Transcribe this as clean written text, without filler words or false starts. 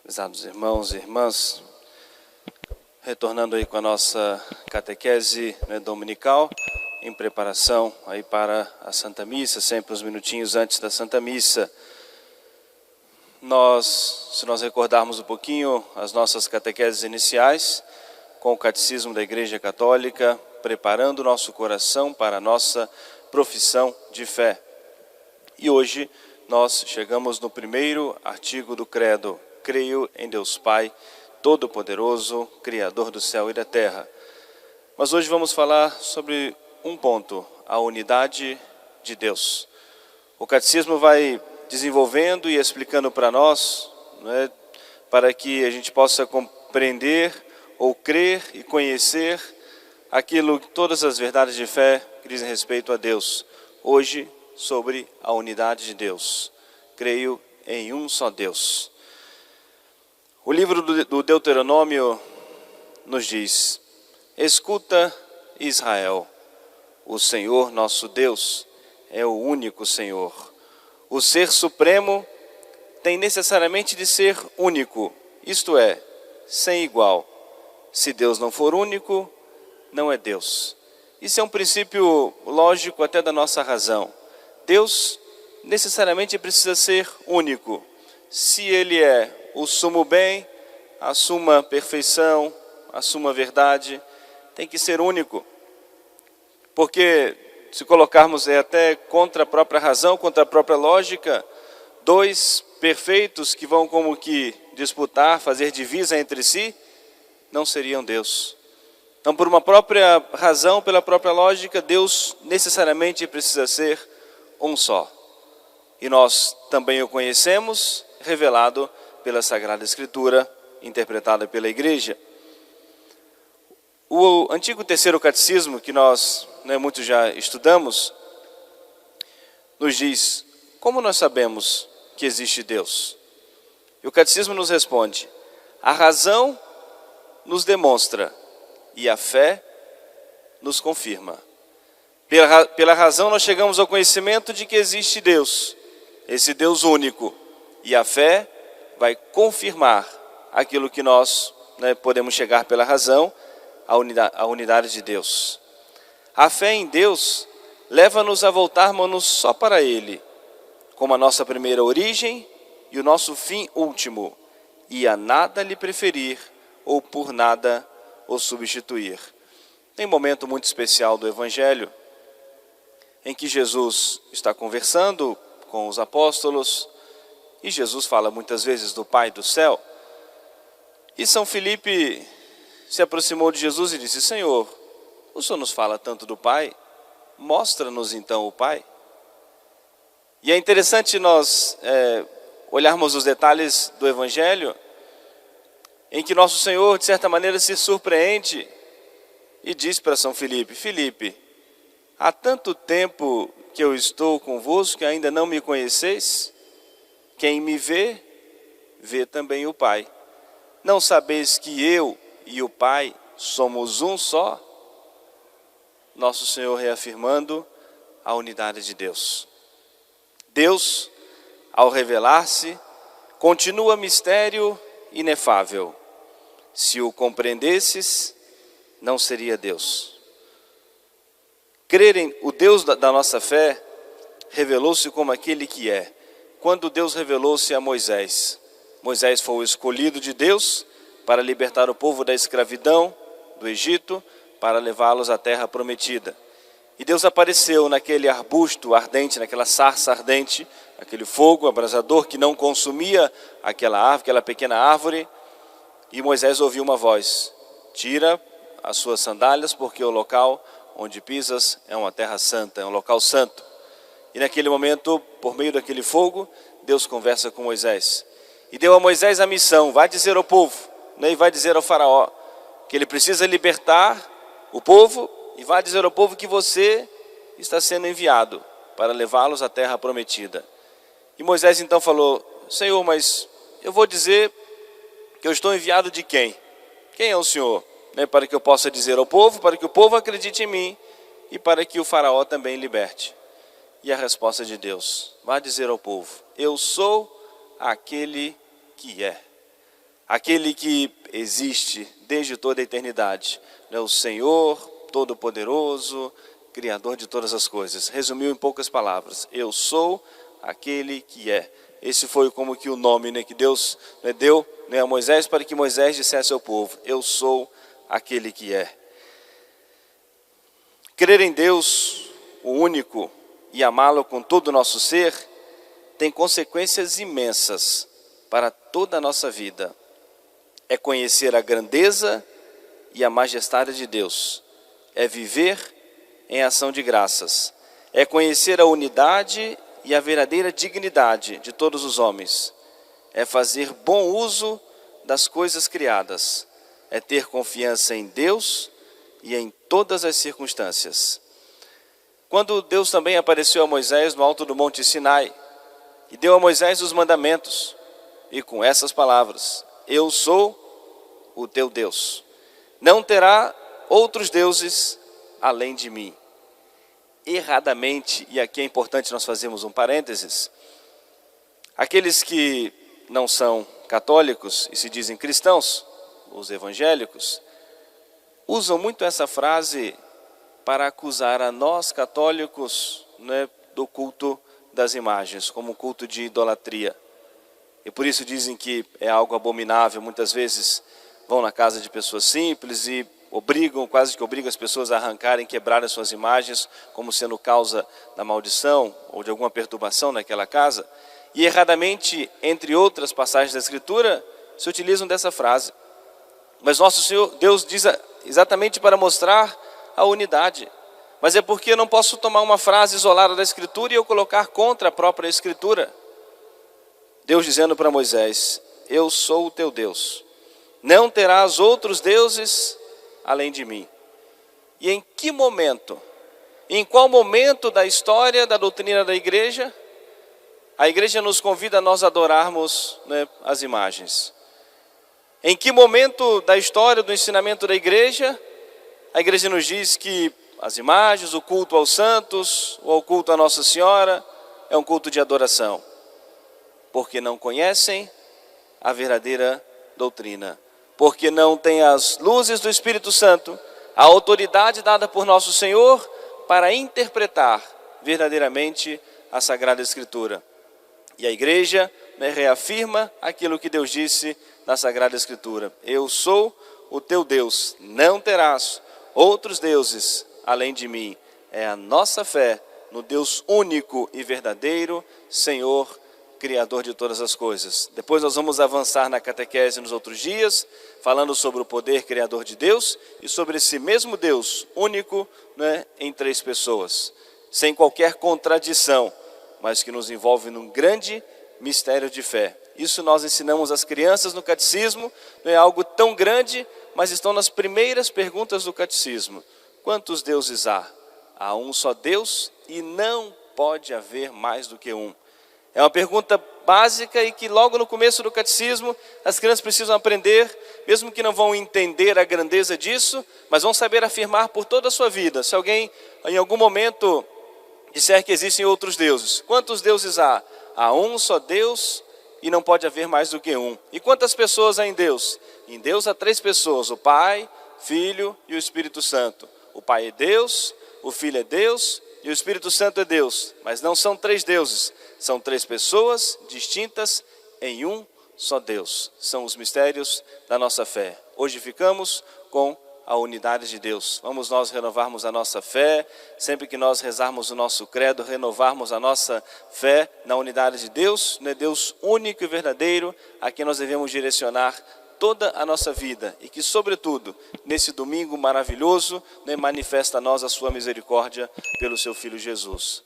Prezados irmãos e irmãs, retornando aí com a nossa catequese, né, dominical, em preparação aí para a Santa Missa, sempre uns minutinhos antes da Santa Missa. Se nós recordarmos um pouquinho as nossas catequeses iniciais, com o Catecismo da Igreja Católica, preparando o nosso coração para a nossa profissão de fé. E hoje nós chegamos no primeiro artigo do Credo: creio em Deus Pai, Todo-Poderoso, Criador do céu e da terra. Mas hoje vamos falar sobre um ponto: a unidade de Deus. O Catecismo vai desenvolvendo e explicando para nós, né, para que a gente possa compreender ou crer e conhecer todas as verdades de fé que dizem respeito a Deus. Hoje, sobre a unidade de Deus. Creio em um só Deus. O livro do Deuteronômio nos diz: escuta, Israel, o Senhor nosso Deus é o único Senhor. O ser supremo tem necessariamente de ser único, isto é, sem igual. Se Deus não for único, não é Deus. Isso é um princípio lógico até da nossa razão. Deus necessariamente precisa ser único. Se Ele é o sumo bem, a suma perfeição, a suma verdade, tem que ser único. Porque se colocarmos até contra a própria razão, contra a própria lógica, dois perfeitos que vão como que disputar, fazer divisa entre si, não seriam Deus. Então, por uma própria razão, pela própria lógica, Deus necessariamente precisa ser um só. E nós também o conhecemos, revelado pela Sagrada Escritura, interpretada pela Igreja. O antigo terceiro catecismo, que nós muitos já estudamos, nos diz: como nós sabemos que existe Deus? E o catecismo nos responde: a razão nos demonstra e a fé nos confirma. Pela razão nós chegamos ao conhecimento de que existe Deus, esse Deus único, e a fé vai confirmar aquilo que nós podemos chegar pela razão, a unidade de Deus. A fé em Deus leva-nos a voltarmos só para Ele, como a nossa primeira origem e o nosso fim último, e a nada lhe preferir ou por nada o substituir. Tem um momento muito especial do Evangelho, em que Jesus está conversando com os apóstolos, e Jesus fala muitas vezes do Pai do céu. E São Filipe se aproximou de Jesus e disse: Senhor, o Senhor nos fala tanto do Pai, mostra-nos então o Pai. E é interessante nós olharmos os detalhes do Evangelho, em que nosso Senhor, de certa maneira, se surpreende e diz para São Filipe: Filipe, há tanto tempo que eu estou convosco que ainda não me conheceis? Quem me vê, vê também o Pai. Não sabeis que eu e o Pai somos um só? Nosso Senhor reafirmando a unidade de Deus. Deus, ao revelar-se, continua mistério inefável. Se o compreendesses, não seria Deus. Crer em o Deus da nossa fé revelou-se como aquele que é. Quando Deus revelou-se a Moisés, Moisés foi o escolhido de Deus para libertar o povo da escravidão do Egito, para levá-los à terra prometida. E Deus apareceu naquele arbusto ardente, naquela sarça ardente, aquele fogo abrasador que não consumia aquela pequena árvore. E Moisés ouviu uma voz: tira as suas sandálias, porque o local onde pisas é uma terra santa, é um local santo. E naquele momento, por meio daquele fogo, Deus conversa com Moisés. E deu a Moisés a missão: vai dizer ao povo, e vai dizer ao faraó, que ele precisa libertar o povo, e vai dizer ao povo que você está sendo enviado para levá-los à terra prometida. E Moisés então falou: Senhor, mas eu vou dizer que eu estou enviado de quem? Quem é o Senhor? né, para que eu possa dizer ao povo, para que o povo acredite em mim e para que o faraó também liberte. E a resposta de Deus: vá dizer ao povo, eu sou aquele que é. Aquele que existe desde toda a eternidade, né, o Senhor Todo-Poderoso, Criador de todas as coisas. Resumiu em poucas palavras: eu sou aquele que é. Esse foi como que o nome, né, que Deus, né, deu, né, a Moisés, para que Moisés dissesse ao povo: eu sou aquele que é. Crer em Deus, o único, e amá-lo com todo o nosso ser, tem consequências imensas para toda a nossa vida. É conhecer a grandeza e a majestade de Deus. É viver em ação de graças. É conhecer a unidade e a verdadeira dignidade de todos os homens. É fazer bom uso das coisas criadas. É ter confiança em Deus e em todas as circunstâncias. Quando Deus também apareceu a Moisés no alto do Monte Sinai e deu a Moisés os mandamentos, e com essas palavras: eu sou o teu Deus. Não terá outros deuses além de mim. Erradamente, e aqui é importante nós fazermos um parênteses, aqueles que não são católicos e se dizem cristãos, os evangélicos, usam muito essa frase para acusar a nós católicos, né, do culto das imagens, como culto de idolatria. E por isso dizem que é algo abominável. Muitas vezes vão na casa de pessoas simples e quase que obrigam as pessoas a arrancarem, quebrarem suas imagens, como sendo causa da maldição ou de alguma perturbação naquela casa. E erradamente, entre outras passagens da Escritura, se utilizam dessa frase. Mas nosso Senhor, Deus diz exatamente para mostrar a unidade. Mas é porque eu não posso tomar uma frase isolada da Escritura e eu colocar contra a própria Escritura. Deus dizendo para Moisés: eu sou o teu Deus. Não terás outros deuses além de mim. E em que momento, em qual momento da história da doutrina da igreja, a igreja nos convida a nós adorarmos, né, as imagens? Em que momento da história do ensinamento da igreja, a igreja nos diz que as imagens, o culto aos santos, ou o culto a Nossa Senhora, é um culto de adoração? Porque não conhecem a verdadeira doutrina. Porque não têm as luzes do Espírito Santo, a autoridade dada por nosso Senhor para interpretar verdadeiramente a Sagrada Escritura. E a igreja, né, reafirma aquilo que Deus disse na Sagrada Escritura: eu sou o teu Deus, não terás outros deuses além de mim. É a nossa fé no Deus único e verdadeiro, Senhor, Criador de todas as coisas. Depois nós vamos avançar na catequese nos outros dias, falando sobre o poder criador de Deus e sobre esse mesmo Deus único, né, em três pessoas, sem qualquer contradição, mas que nos envolve num grande mistério de fé. Isso nós ensinamos às crianças no catecismo. Não é algo tão grande, mas estão nas primeiras perguntas do catecismo. Quantos deuses há? Há um só Deus e não pode haver mais do que um. É uma pergunta básica e que logo no começo do catecismo as crianças precisam aprender, mesmo que não vão entender a grandeza disso, mas vão saber afirmar por toda a sua vida. Se alguém em algum momento disser que existem outros deuses, quantos deuses há? Há um só Deus e não pode haver mais do que um. E quantas pessoas há em Deus? Em Deus há três pessoas: o Pai, Filho e o Espírito Santo. O Pai é Deus, o Filho é Deus e o Espírito Santo é Deus. Mas não são três deuses, são três pessoas distintas em um só Deus. São os mistérios da nossa fé. Hoje ficamos com a unidade de Deus. Vamos nós renovarmos a nossa fé, sempre que nós rezarmos o nosso credo, renovarmos a nossa fé na unidade de Deus, né? Deus único e verdadeiro, a quem nós devemos direcionar toda a nossa vida, e que sobretudo, nesse domingo maravilhoso, né, manifesta a nós a sua misericórdia pelo seu Filho Jesus.